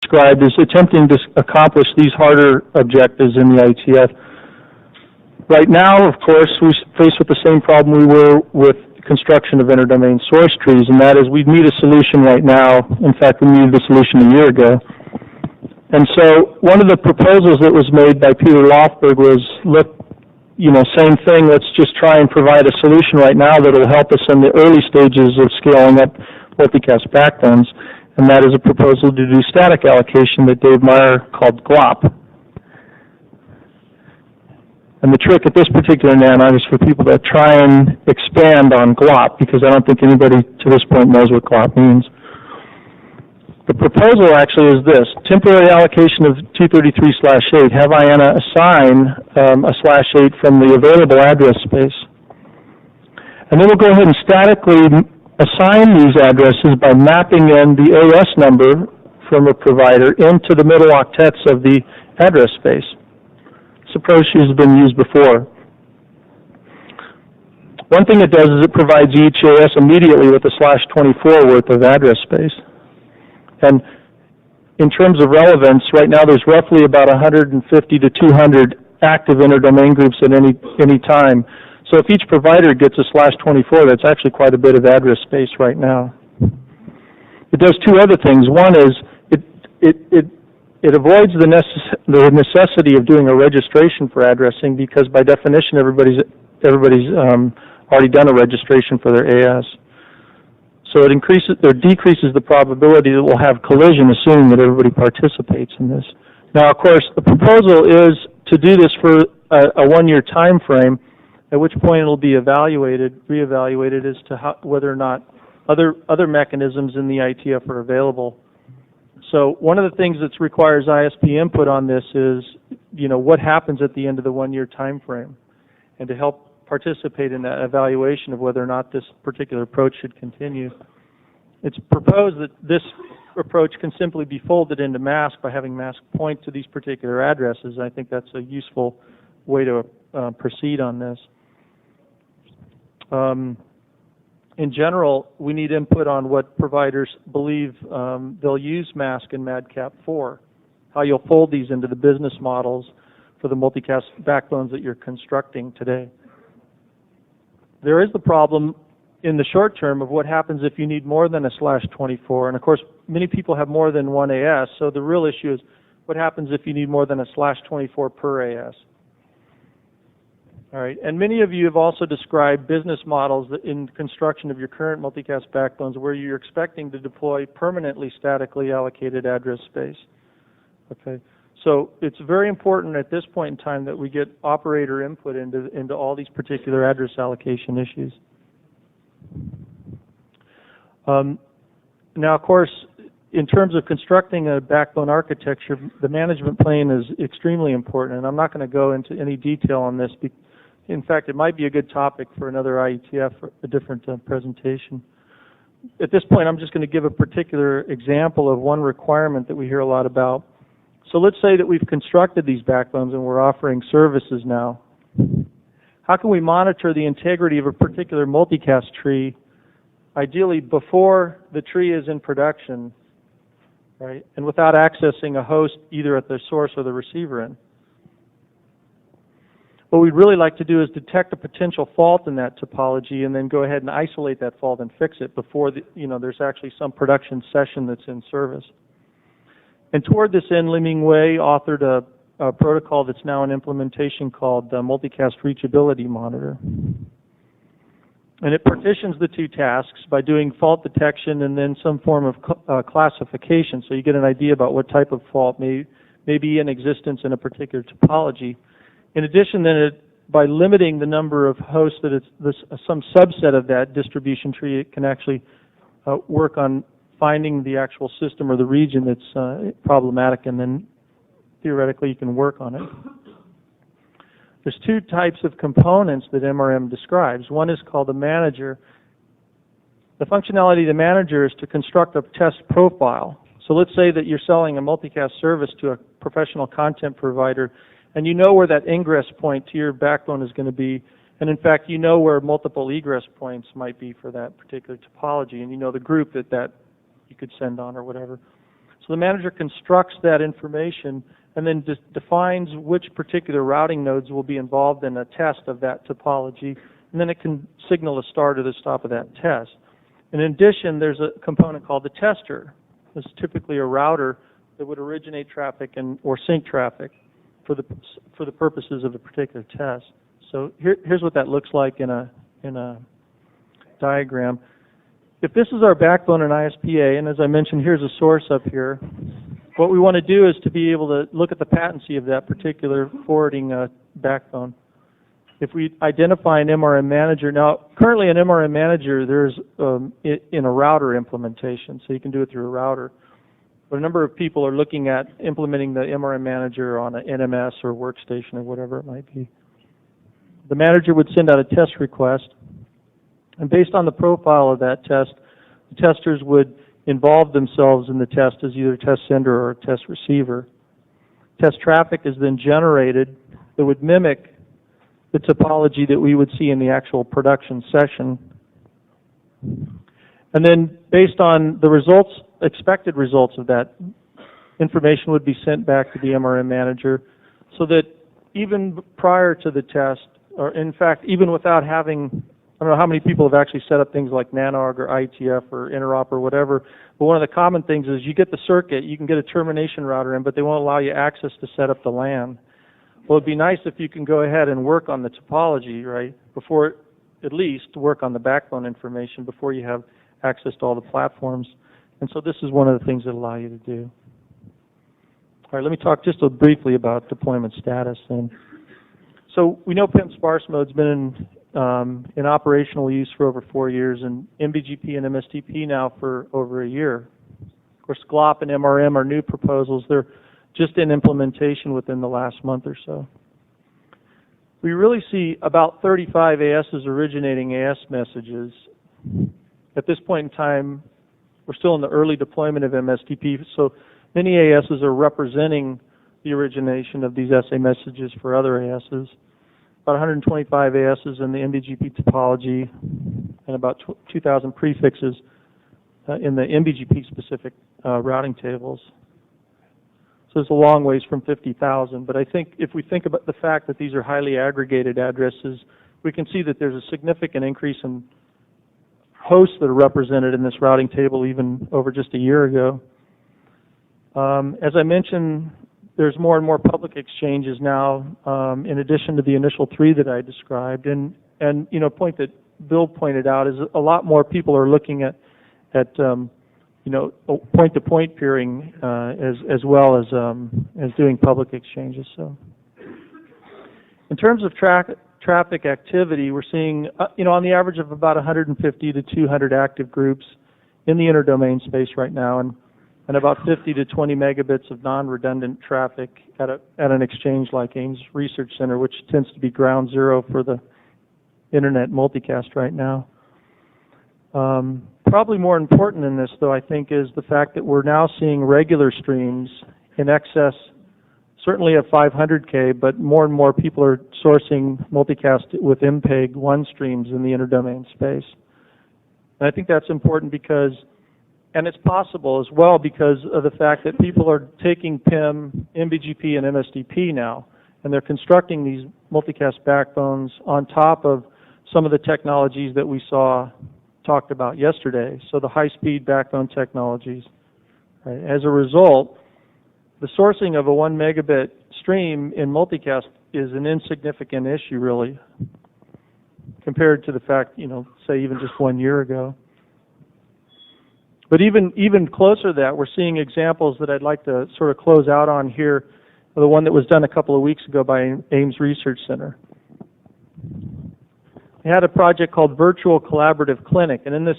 described is attempting to accomplish these harder objectives in the IETF. Right now, of course, we're faced with the same problem we were with construction of interdomain source trees, and that is we need a solution right now. In fact, we needed a solution a year ago. And so one of the proposals that was made by Peter Lofberg was, look, same thing, let's just try and provide a solution right now that will help us in the early stages of scaling up multicast backbones, and that is a proposal to do static allocation that Dave Meylor called GLOP. And the trick at this particular NANOG is for people to try and expand on GLOP, because I don't think anybody to this point knows what GLOP means. The proposal actually is this: temporary allocation of 233/8. Have IANA assign a /8 from the available address space. And then we'll go ahead and statically assign these addresses by mapping in the AS number from a provider into the middle octets of the address space. This approach has been used before. One thing it does is it provides each AS immediately with a /24 worth of address space. And in terms of relevance, right now there's roughly about 150 to 200 active interdomain groups at any time. So if each provider gets a /24, that's actually quite a bit of address space right now. It does two other things. One is it avoids the necessity of doing a registration for addressing, because by definition everybody's already done a registration for their AS. So it increases or decreases the probability that we'll have collision, assuming that everybody participates in this. Now, of course, the proposal is to do this for a one-year time frame, at which point it will be reevaluated as to whether or not other mechanisms in the IETF are available. So one of the things that requires ISP input on this is, what happens at the end of the one-year time frame, and to help participate in that evaluation of whether or not this particular approach should continue. It's proposed that this approach can simply be folded into mask by having mask point to these particular addresses. I think that's a useful way to proceed on this. In general, we need input on what providers believe they'll use mask and MADCAP for, how you'll fold these into the business models for the multicast backbones that you're constructing today. There is the problem in the short term of what happens if you need more than a /24, and of course many people have more than one AS, so the real issue is what happens if you need more than a /24 per AS. All right, and many of you have also described business models that in construction of your current multicast backbones where you're expecting to deploy permanently statically allocated address space. Okay, so it's very important at this point in time that we get operator input into all these particular address allocation issues. Now, of course, in terms of constructing a backbone architecture, the management plane is extremely important, and I'm not going to go into any detail on this. In fact, it might be a good topic for another IETF, or a different presentation. At this point, I'm just going to give a particular example of one requirement that we hear a lot about. So let's say that we've constructed these backbones and we're offering services now. How can we monitor the integrity of a particular multicast tree, ideally before the tree is in production, right, and without accessing a host either at the source or the receiver end? What we'd really like to do is detect a potential fault in that topology and then go ahead and isolate that fault and fix it before there's actually some production session that's in service. And toward this end, Liming Wei authored a protocol that's now in implementation called the Multicast Reachability Monitor. And it partitions the two tasks by doing fault detection and then some form of classification, so you get an idea about what type of fault may be in existence in a particular topology. In addition, then, by limiting the number of hosts that some subset of that distribution tree, it can actually work on finding the actual system or the region that's problematic, and then theoretically you can work on it. There's two types of components that MRM describes. One is called the manager. The functionality of the manager is to construct a test profile. So let's say that you're selling a multicast service to a professional content provider, and you know where that ingress point to your backbone is going to be, and in fact you know where multiple egress points might be for that particular topology, and you know the group that you could send on or whatever. So the manager constructs that information and then defines which particular routing nodes will be involved in a test of that topology, and then it can signal the start or the stop of that test. In addition, there's a component called the tester. This is typically a router that would originate traffic or sync traffic for the purposes of a particular test. So here's what that looks like in a diagram. If this is our backbone in ISPA, and as I mentioned, here's a source up here, what we want to do is to be able to look at the patency of that particular forwarding backbone. If we identify an MRM manager, now currently an MRM manager there's in a router implementation, so you can do it through a router. But a number of people are looking at implementing the MRM manager on an NMS or workstation or whatever it might be. The manager would send out a test request, and based on the profile of that test, the testers would involve themselves in the test as either a test sender or a test receiver. Test traffic is then generated that would mimic the topology that we would see in the actual production session. And then based on the results, expected results of that, information would be sent back to the MRM manager so that even prior to the test, or in fact, even without having, I don't know how many people have actually set up things like NANOG or IETF or interop or whatever, but one of the common things is you get the circuit, you can get a termination router in, but they won't allow you access to set up the LAN. Well, it'd be nice if you can go ahead and work on the topology, right, before, at least, work on the backbone information before you have access to all the platforms. And so this is one of the things that allow you to do. All right, let me talk just briefly about deployment status. And so we know PIM sparse mode's been in operational use for over 4 years, and MBGP and MSTP now for over a year. Of course, GLOP and MRM are new proposals. They're just in implementation within the last month or so. We really see about 35 ASs originating AS messages. At this point in time, we're still in the early deployment of MSTP, so many ASs are representing the origination of these SA messages for other ASs. About 125 ASs in the MBGP topology and about 2,000 prefixes in the MBGP-specific routing tables. So it's a long ways from 50,000, but I think if we think about the fact that these are highly aggregated addresses, we can see that there's a significant increase in hosts that are represented in this routing table even over just a year ago. As I mentioned, there's more and more public exchanges now, in addition to the initial 3 that I described. And you know, a point that Bill pointed out is a lot more people are looking at you know, point-to-point peering as well as doing public exchanges. So, in terms of traffic activity, we're seeing, you know, on the average of about 150 to 200 active groups in the interdomain space right now, and about 50 to 20 megabits of non-redundant traffic at an exchange like Ames Research Center, which tends to be ground zero for the internet multicast right now. Probably more important than this, though, I think, is the fact that we're now seeing regular streams in excess, certainly of 500K, but more and more people are sourcing multicast with MPEG-1 streams in the interdomain space. And I think that's important because, and it's possible as well because of the fact that people are taking PIM, MBGP, and MSTP now, and they're constructing these multicast backbones on top of some of the technologies that we talked about yesterday, so the high-speed backbone technologies. Right? As a result, the sourcing of a 1 megabit stream in multicast is an insignificant issue, really, compared to the fact, you know, say even just 1 year ago. But even closer to that, we're seeing examples that I'd like to sort of close out on here. The one that was done a couple of weeks ago by Ames Research Center. They had a project called Virtual Collaborative Clinic, and in this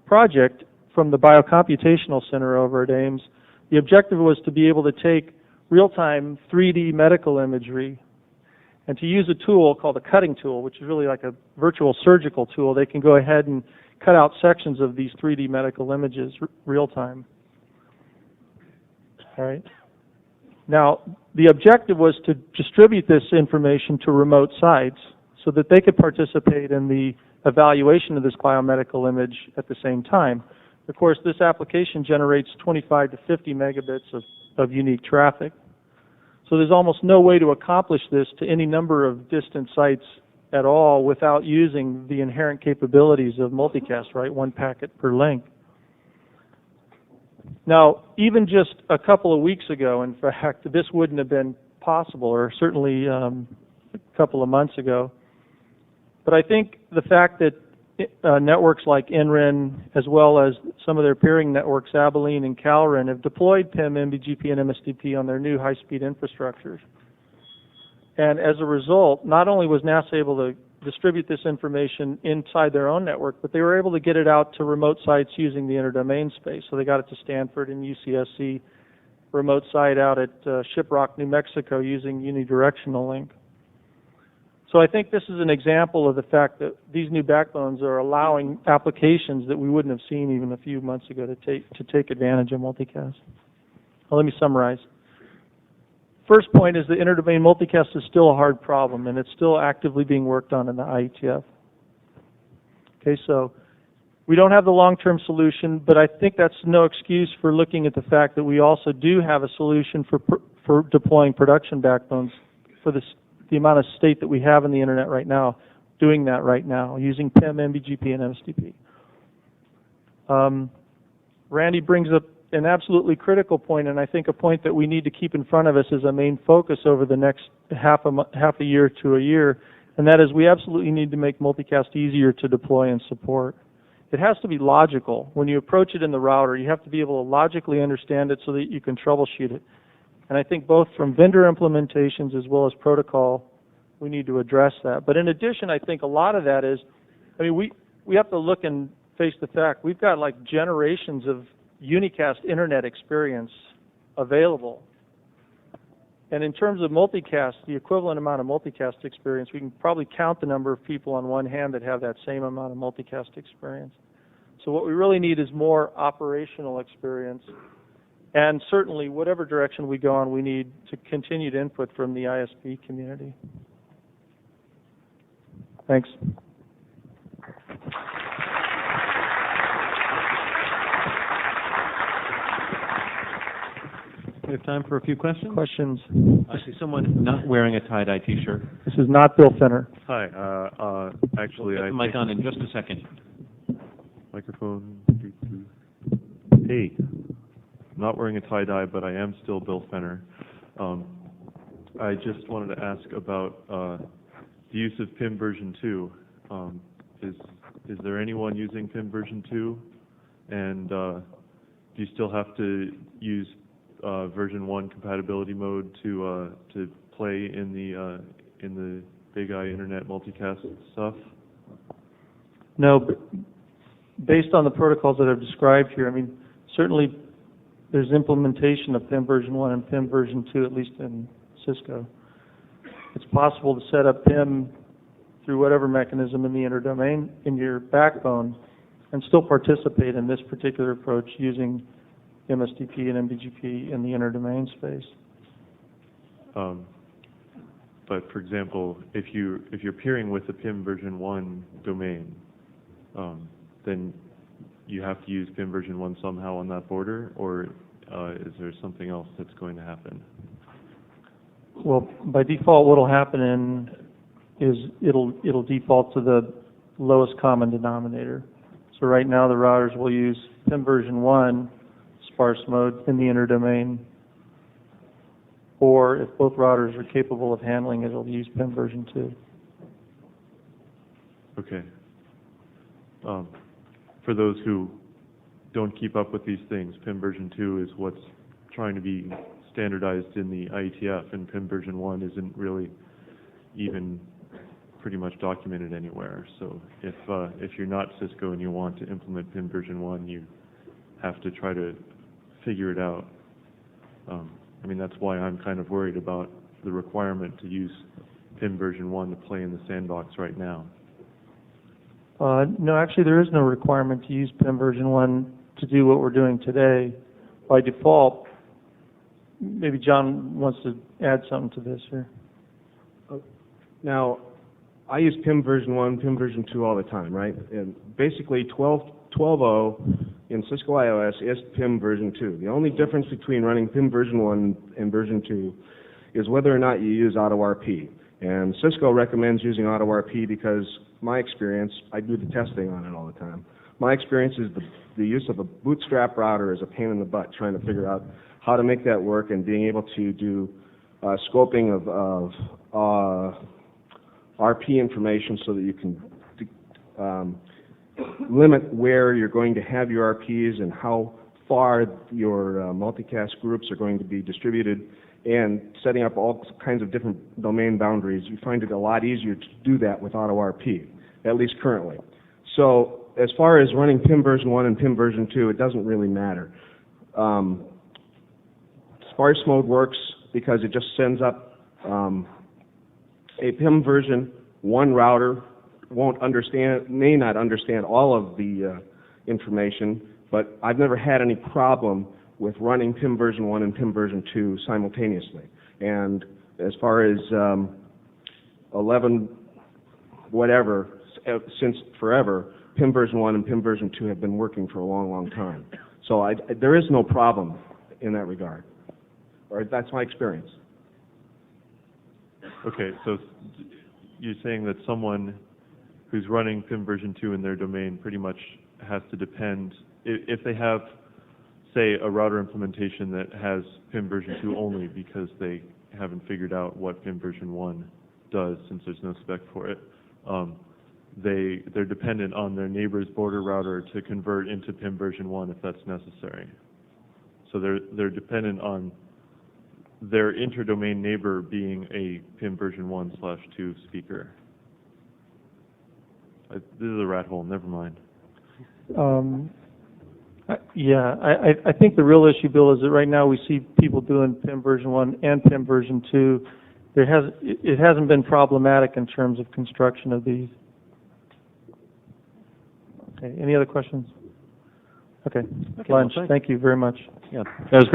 project from the Biocomputational Center over at Ames, the objective was to be able to take real-time 3D medical imagery and to use a tool called a cutting tool, which is really like a virtual surgical tool. They can go ahead and cut out sections of these 3D medical images real-time. All right. Now, the objective was to distribute this information to remote sites so that they could participate in the evaluation of this biomedical image at the same time. Of course, this application generates 25 to 50 megabits of unique traffic. So there's almost no way to accomplish this to any number of distant sites at all without using the inherent capabilities of multicast, right? One packet per link. Now, even just a couple of weeks ago, in fact, this wouldn't have been possible, or certainly a couple of months ago. But I think the fact that networks like NREN, as well as some of their peering networks, Abilene and Calren, have deployed PIM, MBGP, and MSDP on their new high-speed infrastructures. And as a result, not only was NASA able to distribute this information inside their own network, but they were able to get it out to remote sites using the interdomain space. So they got it to Stanford and UCSC, remote site out at Shiprock, New Mexico, using unidirectional link. So I think this is an example of the fact that these new backbones are allowing applications that we wouldn't have seen even a few months ago to take advantage of multicast. Well, let me summarize. First point is the interdomain multicast is still a hard problem, and it's still actively being worked on in the IETF. Okay, so we don't have the long-term solution, but I think that's no excuse for looking at the fact that we also do have a solution for deploying production backbones for the amount of state that we have in the internet right now, doing that right now, using PIM, MBGP, and MSDP. Randy brings up an absolutely critical point, and I think a point that we need to keep in front of us as a main focus over the next half a year to a year, and that is we absolutely need to make multicast easier to deploy and support. It has to be logical. When you approach it in the router, you have to be able to logically understand it so that you can troubleshoot it. And I think both from vendor implementations as well as protocol, we need to address that. But in addition, I think a lot of that is, I mean, we have to look and face the fact we've got like generations of unicast internet experience available. And in terms of multicast, the equivalent amount of multicast experience, we can probably count the number of people on one hand that have that same amount of multicast experience. So what we really need is more operational experience. And certainly, whatever direction we go on, we need to continued input from the ISP community. Thanks. We have time for a few questions. Questions? I see someone not wearing a tie-dye T-shirt. This is not Bill Finner. Hi. Actually, Get the mic on in just a second. Microphone. Hey. I'm not wearing a tie-dye, but I am still Bill Fenner. I just wanted to ask about the use of PIM version 2. Is there anyone using PIM version 2? And do you still have to use version 1 compatibility mode to play in the Big Eye Internet multicast stuff? No, but based on the protocols that I've described here, I mean, certainly there's implementation of PIM version 1 and PIM version 2, at least in Cisco. It's possible to set up PIM through whatever mechanism in the interdomain in your backbone and still participate in this particular approach using MSDP and MBGP in the interdomain space. But for example, if you're peering with the PIM version 1 domain, then you have to use PIM version 1 somehow on that border, or is there something else that's going to happen? Well, by default, what will happen is it'll default to the lowest common denominator. So right now, the routers will use PIM version 1 sparse mode in the interdomain, or if both routers are capable of handling it, it'll use PIM version 2. Okay. For those who don't keep up with these things, PIM version 2 is what's trying to be standardized in the IETF, and PIM version 1 isn't really even pretty much documented anywhere. So if you're not Cisco and you want to implement PIM version 1, you have to try to figure it out. I mean, that's why I'm kind of worried about the requirement to use PIM version 1 to play in the sandbox right now. No, actually, there is no requirement to use PIM version 1 to do what we're doing today. By default, maybe John wants to add something to this here. Now, I use PIM version 1, PIM version 2 all the time, right? And basically 12 12.0 in Cisco iOS is PIM version 2. The only difference between running PIM version 1 and version 2 is whether or not you use AutoRP. And Cisco recommends using AutoRP because my experience, I do the testing on it all the time. My experience is the use of a bootstrap router is a pain in the butt, trying to figure out how to make that work and being able to do scoping of RP information so that you can limit where you're going to have your RPs and how far your multicast groups are going to be distributed, and setting up all kinds of different domain boundaries. You find it a lot easier to do that with AutoRP, at least currently. So as far as running PIM version 1 and PIM version 2, it doesn't really matter. Sparse mode works because it just sends up a PIM version 1 router may not understand all of the information, but I've never had any problem with running PIM version 1 and PIM version 2 simultaneously. And as far as 11 whatever, since forever, PIM version 1 and PIM version 2 have been working for a long, long time. So there is no problem in that regard. Or that's my experience. Okay, so you're saying that someone who's running PIM version 2 in their domain pretty much has to depend, if they have, say, a router implementation that has PIM version 2 only because they haven't figured out what PIM version 1 does since there's no spec for it, they're dependent on their neighbor's border router to convert into PIM version 1 if that's necessary. So they're dependent on their interdomain neighbor being a PIM version 1/2 speaker. This is a rat hole, never mind. I think the real issue, Bill, is that right now we see people doing PIM version 1 and PIM version 2. It hasn't been problematic in terms of construction of these. Okay, any other questions? Okay, lunch. well, Thank you very much. Yeah, that was great.